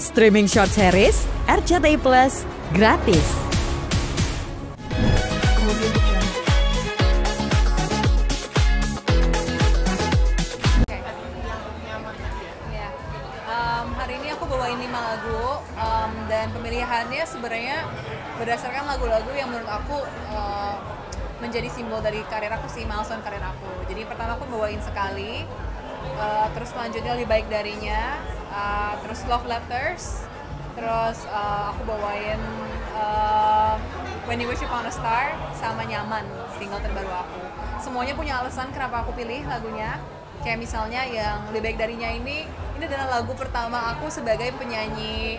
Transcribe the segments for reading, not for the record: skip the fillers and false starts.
Streaming short series RCTI Plus gratis. Hari ini aku bawain 5 lagu dan pemilihannya sebenarnya berdasarkan lagu-lagu yang menurut aku menjadi simbol dari karir aku sih, milestone karir aku. Jadi pertama aku bawain Sekali, terus selanjutnya Lebih Baik Darinya, terus Love Letters, terus aku bawain When You Wish Upon a Star, sama Nyaman, single terbaru aku. Semuanya punya alasan kenapa aku pilih lagunya. Kayak misalnya yang Lebih Baik Darinya ini adalah lagu pertama aku sebagai penyanyi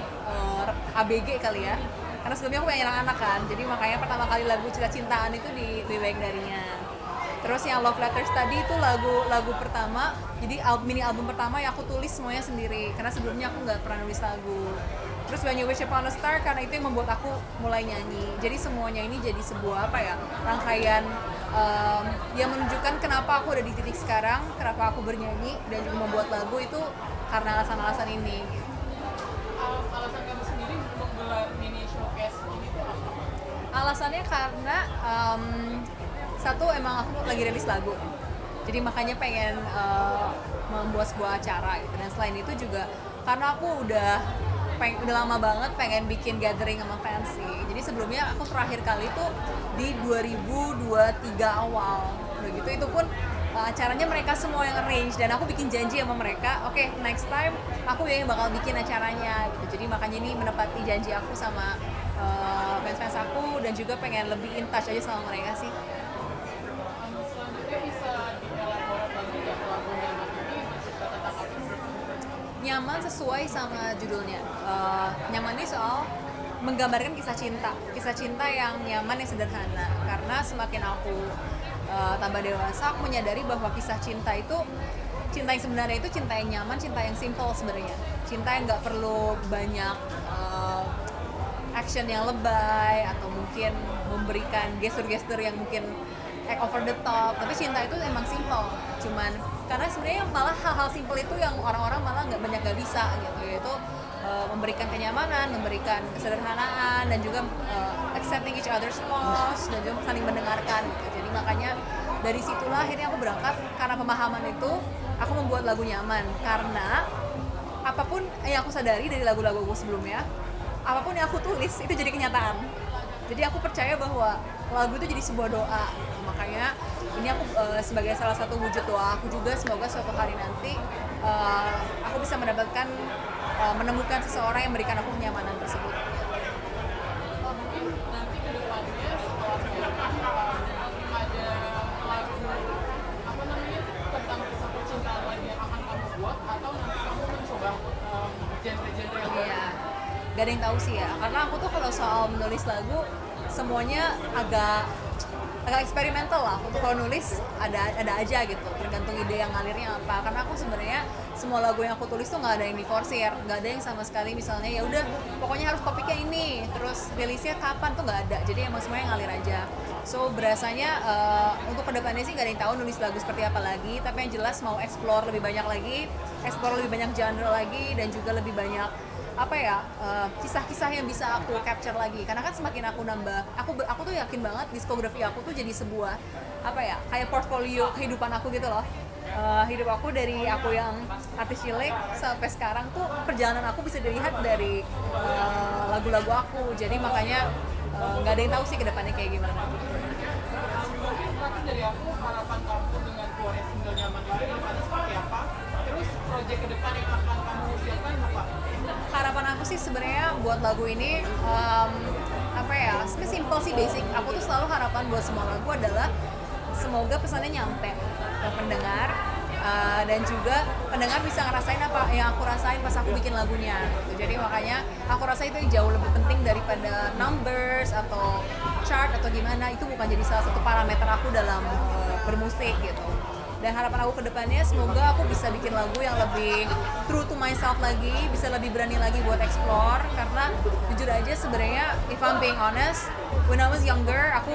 ABG kali ya. Karena sebelumnya aku penyanyi anak-anak kan, jadi makanya pertama kali lagu Cinta-Cintaan itu di Lebih Baik Darinya. Terus yang Love Letters tadi itu lagu pertama, jadi mini album pertama yang aku tulis semuanya sendiri, karena sebelumnya aku nggak pernah nulis lagu. Terus When You Wish Upon a Star, karena itu yang membuat aku mulai nyanyi. Jadi semuanya ini jadi sebuah rangkaian yang menunjukkan kenapa aku ada di titik sekarang, kenapa aku bernyanyi dan juga membuat lagu itu karena alasan-alasan ini. Alasan kamu sendiri untuk gelar mini showcase ini tuh apa? Alasannya karena satu, emang aku lagi rilis lagu, jadi makanya pengen membuat sebuah acara gitu. Dan selain itu juga karena aku udah lama banget pengen bikin gathering sama fans sih. Jadi sebelumnya aku terakhir kali tuh di 2023 awal, begitu itu pun acaranya mereka semua yang arrange dan aku bikin janji sama mereka, oke, next time aku yang bakal bikin acaranya gitu. Jadi makanya ini menepati janji aku sama fans-fans aku dan juga pengen lebih in touch aja sama mereka sih. Selanjutnya bisa dielaborat lagi ya lagu Nyaman ini bercerita tentang apa? Nyaman sesuai sama judulnya. Nyaman ini soal menggambarkan kisah cinta yang nyaman, yang sederhana. Karena semakin aku tambah dewasa, aku menyadari bahwa kisah cinta itu, cinta yang sebenarnya itu cinta yang nyaman, cinta yang simple sebenarnya. Cinta yang nggak perlu banyak action yang lebay atau mungkin memberikan gestur-gestur yang mungkin over the top. Tapi cinta itu emang simple. Cuman karena sebenarnya malah hal-hal simple itu yang orang-orang malah nggak bisa gitu, yaitu memberikan kenyamanan, memberikan kesederhanaan dan juga accepting each other's flaws dan juga saling mendengarkan gitu. Jadi makanya dari situlah akhirnya aku berangkat, karena pemahaman itu aku membuat lagu Nyaman, karena apapun yang aku sadari dari lagu-lagu aku sebelumnya, apapun yang aku tulis itu jadi kenyataan. Jadi aku percaya bahwa lagu itu jadi sebuah doa. Makanya ini aku sebagai salah satu wujud doa aku juga, semoga suatu hari nanti aku bisa menemukan seseorang yang memberikan aku kenyamanan tersebut. Mungkin nanti ke depannya setelah ada lagu tentang kisah percintaan lagi yang akan kamu buat, atau nanti kamu mencoba genre-genre yang baru? Iya, gak ada yang tahu sih ya, karena aku tuh kalau soal menulis lagu semuanya agak eksperimental lah. Untuk kalau nulis ada aja gitu, tergantung ide yang ngalirnya apa. Karena aku sebenarnya semua lagu yang aku tulis tuh nggak ada yang diforsir, nggak ada yang sama sekali misalnya ya udah pokoknya harus topiknya ini, terus rilisnya kapan, tuh nggak ada. Jadi emang semuanya ngalir aja. So berasanya untuk kedepannya sih nggak ada yang tahu nulis lagu seperti apa lagi, tapi yang jelas mau explore lebih banyak lagi, explore lebih banyak genre lagi, dan juga lebih banyak kisah-kisah yang bisa aku capture lagi. Karena kan semakin aku nambah, aku tuh yakin banget diskografi aku tuh jadi sebuah kayak portfolio kehidupan aku gitu loh. Hidup aku dari aku yang artis cilik sampai sekarang tuh perjalanan aku bisa dilihat dari lagu-lagu aku. Jadi makanya nggak ada yang tahu sih kedepannya kayak gimana. Mungkin terakhir dari aku, harapan kamu dengan keluarnya single Nyaman ini akan seperti apa? Terus proyek ke depan yang akan kamu siapkan apa? Harapan aku sih sebenarnya buat lagu ini sebenarnya simple sih, basic. Aku tuh selalu harapan buat semua lagu adalah semoga pesannya nyampe ke pendengar, dan juga pendengar bisa ngerasain apa yang aku rasain pas aku bikin lagunya gitu. Jadi makanya aku rasa itu yang jauh lebih penting daripada numbers atau chart atau gimana. Itu bukan jadi salah satu parameter aku dalam bermusik gitu. Dan harapan aku ke depannya semoga aku bisa bikin lagu yang lebih true to myself lagi, bisa lebih berani lagi buat explore. Karena jujur aja sebenarnya, if I'm being honest, when I was younger aku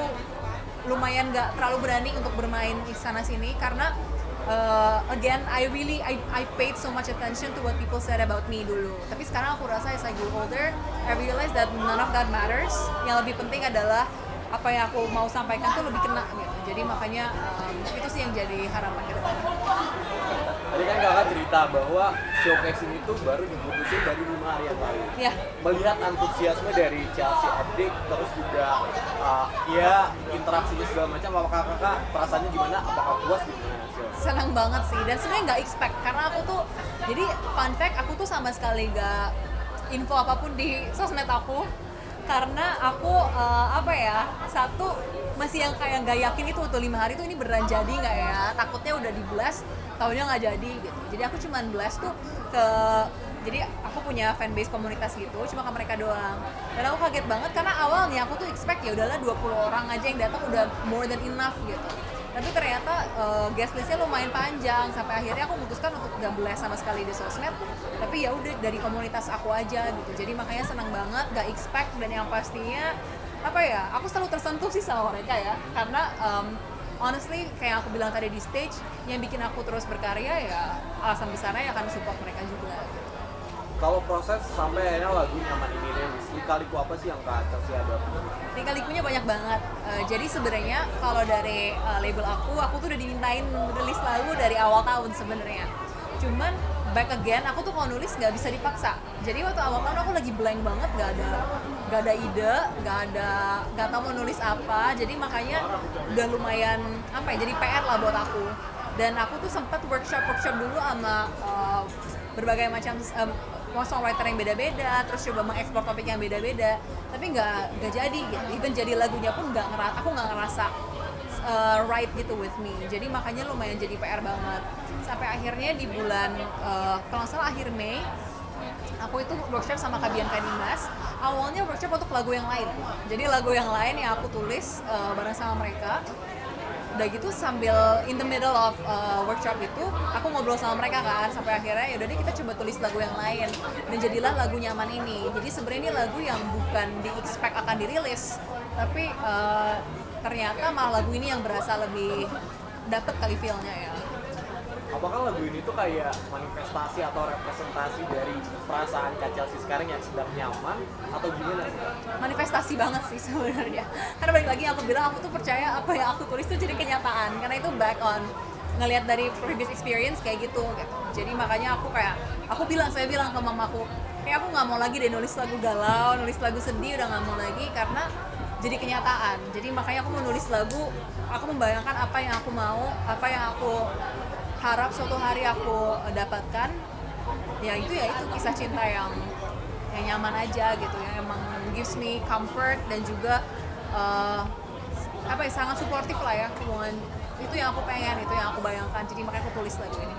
lumayan gak terlalu berani untuk bermain di sana sini, karena again I paid so much attention to what people said about me dulu. Tapi sekarang aku rasa as I grew older, I realized that none of that matters. Yang lebih penting adalah apa yang aku mau sampaikan tuh lebih kena gitu. Jadi makanya itu sih yang jadi harapan ke depan. Tadi kan kakak cerita bahwa showcase ini tuh baru diputusin dari 5 hari yang lalu. Iya. Melihat antusiasme dari Chelsea Optik, terus juga ya interaksinya segala macam, apakah kakak perasaannya gimana? Apakah puas dengan hasil? Senang banget sih, dan sebenarnya nggak expect karena aku tuh, jadi fun fact, aku tuh sama sekali nggak info apapun di sosmed aku karena aku satu masih yang kayak nggak yakin itu untuk 5 hari tuh ini beneran jadi nggak ya, takutnya udah di blast tahunya nggak jadi gitu. Jadi aku cuman blast tuh jadi aku punya fanbase komunitas gitu cuma ke mereka doang, dan aku kaget banget karena awalnya aku tuh expect ya udahlah 20 orang aja yang datang udah more than enough gitu. Tapi ternyata guest listnya lumayan panjang sampai akhirnya aku memutuskan untuk gak blast sama sekali di sosmed, tapi ya udah dari komunitas aku aja gitu. Jadi makanya senang banget, gak expect, dan yang pastinya aku selalu tersentuh sih sama mereka ya, karena honestly kayak aku bilang tadi di stage, yang bikin aku terus berkarya ya alasan besarnya ya karena support mereka juga gitu. Kalau proses sampai akhirnya lagu Nyaman ini rilis, lika-liku apa sih yang Kak Chelsea ada? Lika-likunya banyak banget. Jadi sebenarnya kalau dari label aku tuh udah dimintain rilis lagu dari awal tahun sebenarnya. Cuman back again, aku tuh kalau nulis nggak bisa dipaksa. Jadi waktu awal tahun aku lagi blank banget, nggak ada ide, nggak tahu mau nulis apa. Jadi makanya udah lumayan jadi PR lah buat aku. Dan aku tuh sempat workshop dulu sama berbagai macam songwriter yang beda-beda, terus coba mengeksplor topik yang beda-beda, tapi nggak jadi gitu. Even jadi lagunya pun aku nggak ngerasa right gitu with me. Jadi makanya lumayan jadi PR banget. Sampai akhirnya di bulan kalau nggak salah akhir Mei, aku itu workshop sama Kak Bianca Dimas. Awalnya workshop untuk lagu yang lain. Jadi lagu yang lain yang aku tulis bareng sama mereka. Udah gitu sambil in the middle of workshop itu aku ngobrol sama mereka kan, sampai akhirnya yaudah deh kita coba tulis lagu yang lain, dan jadilah lagu Nyaman ini. Jadi sebenarnya ini lagu yang bukan di expect akan dirilis, tapi ternyata malah lagu ini yang berasa lebih dapet kali feel-nya ya. Apakah lagu ini tuh kayak manifestasi atau representasi dari perasaan Kak Chelsea sekarang yang sedang nyaman atau gimana sih? Manifestasi banget sih sebenarnya. Karena balik lagi aku bilang aku tuh percaya apa yang aku tulis tuh jadi kenyataan, karena itu back on ngelihat dari previous experience kayak gitu. Jadi makanya saya bilang ke mamaku, kayak aku nggak mau lagi deh nulis lagu galau, nulis lagu sedih, udah nggak mau lagi karena jadi kenyataan. Jadi makanya aku mau nulis lagu, aku membayangkan apa yang aku mau, apa yang aku harap suatu hari aku dapatkan. Ya itu kisah cinta yang nyaman aja gitu, yang emang gives me comfort dan juga sangat suportif lah ya hubungan. Itu yang aku pengen, itu yang aku bayangkan, jadi makanya aku tulis lagu ini.